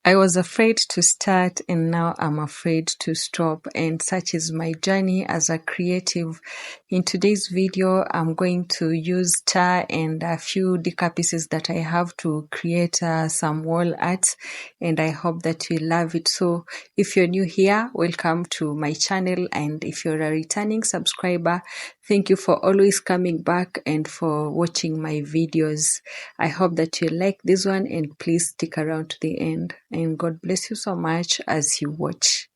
I was afraid to start and now I'm afraid to stop, and such is my journey as a creative. In today's video, I'm going to use tar and a few decor pieces that I have to create some wall art, and I hope that you love it. So if you're new here, welcome to my channel, and if you're a returning subscriber, thank you for always coming back and for watching my videos. I hope that you like this one, and please stick around to the end. And God bless you so much as you watch.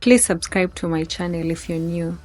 Please subscribe to my channel if you're new.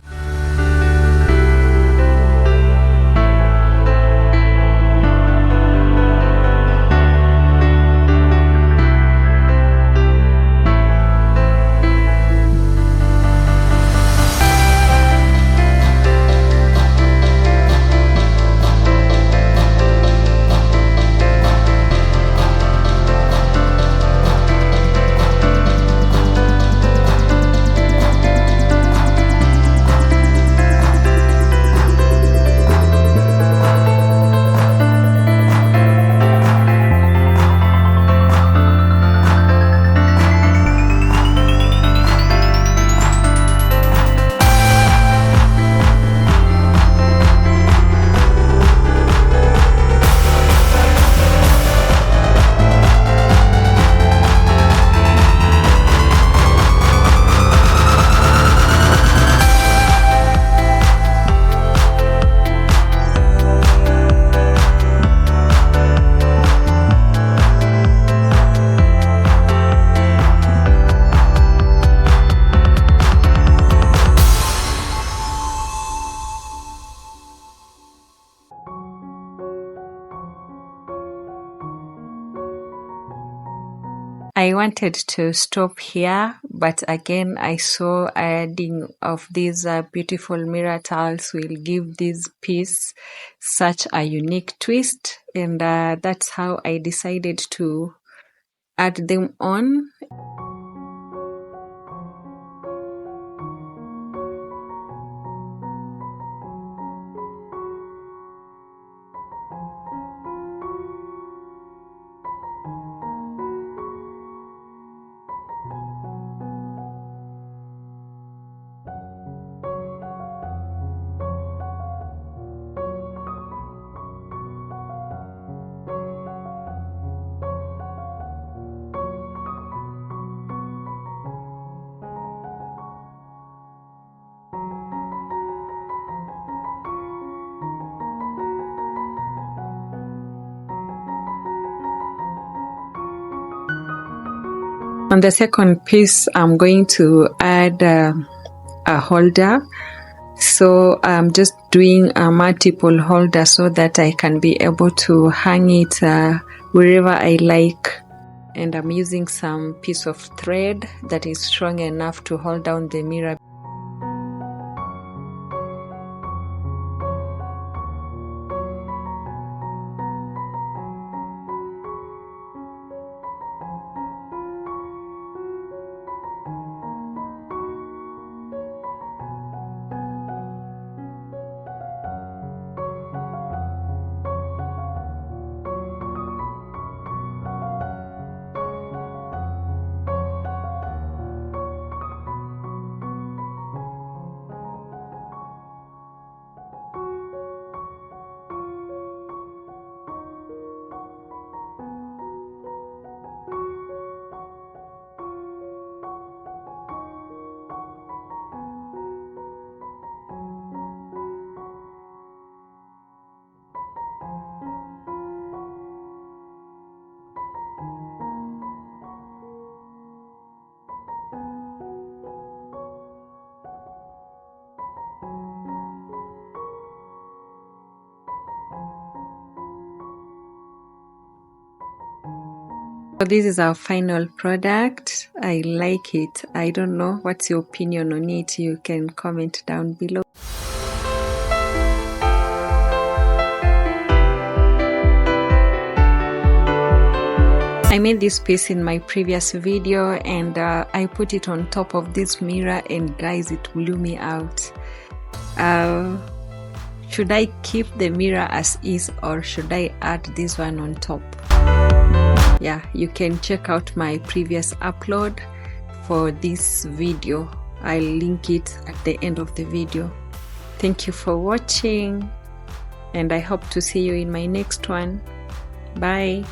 I wanted to stop here, but again I saw adding of these beautiful mirror tiles will give this piece such a unique twist, and that's how I decided to add them on. On the second piece, I'm going to add a holder. So I'm just doing a multiple holder so that I can be able to hang it wherever I like. And I'm using some piece of thread that is strong enough to hold down the mirror. So this is our final product. I like it. I don't know what's your opinion on it. You can comment down below. I made this piece in my previous video and I put it on top of this mirror, and guys, it blew me out. Should I keep the mirror as is or should I add this one on top? Yeah, you can check out my previous upload for this video. I'll link it at the end of the video. Thank you for watching, and I hope to see you in my next one. Bye.